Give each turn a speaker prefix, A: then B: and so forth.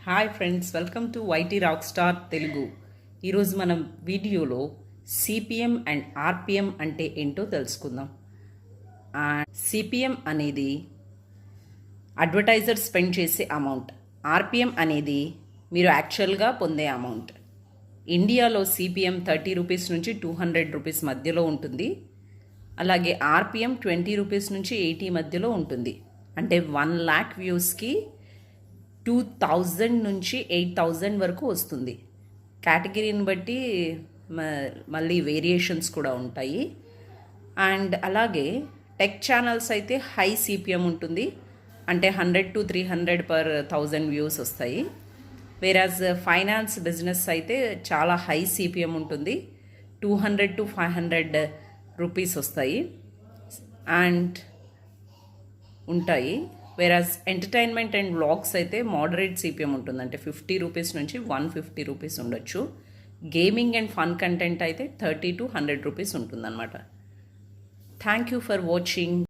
A: Hi friends, welcome to YT rock star Telugu. ఈరోజు మనం వీడియోలో సిపిఎం అండ్ ఆర్పిఎం అంటే ఏంటో తెలుసుకుందాం. సిపిఎం అనేది అడ్వర్టైజర్ స్పెండ్ చేసే అమౌంట్, ఆర్పిఎం అనేది మీరు యాక్చువల్గా పొందే అమౌంట్. ఇండియాలో సిపిఎం 30 రూపీస్ నుంచి 200 రూపీస్ మధ్యలో ఉంటుంది. అలాగే ఆర్పిఎం 20 రూపీస్ నుంచి 80 మధ్యలో ఉంటుంది. అంటే 1 lakh వ్యూస్కి 2000 నుంచి 8000 వరకు వస్తుంది. కేటగిరీని బట్టి మళ్ళీ వేరియేషన్స్ కూడా ఉంటాయి. అండ్ అలాగే టెక్ ఛానల్స్ అయితే హై సిపిఎం ఉంటుంది, అంటే 100 to 300 per 1000 వ్యూస్ వస్తాయి. వేరాజ్ ఫైనాన్స్ బిజినెస్ అయితే చాలా హై సిపిఎం ఉంటుంది, 200 to 500 రూపీస్ వస్తాయి అండ్ ఉంటాయి. వేరాజ్ ఎంటర్టైన్మెంట్ అండ్ వ్లాగ్స్ అయితే మోడరేట్ సిపిఎం ఉంటుంది, అంటే 50 రూపీస్ నుంచి 150 రూపీస్ ఉండొచ్చు. గేమింగ్ అండ్ ఫన్ కంటెంట్ అయితే 30 to 100 రూపీస్ ఉంటుందన్నమాట. Thank you for watching.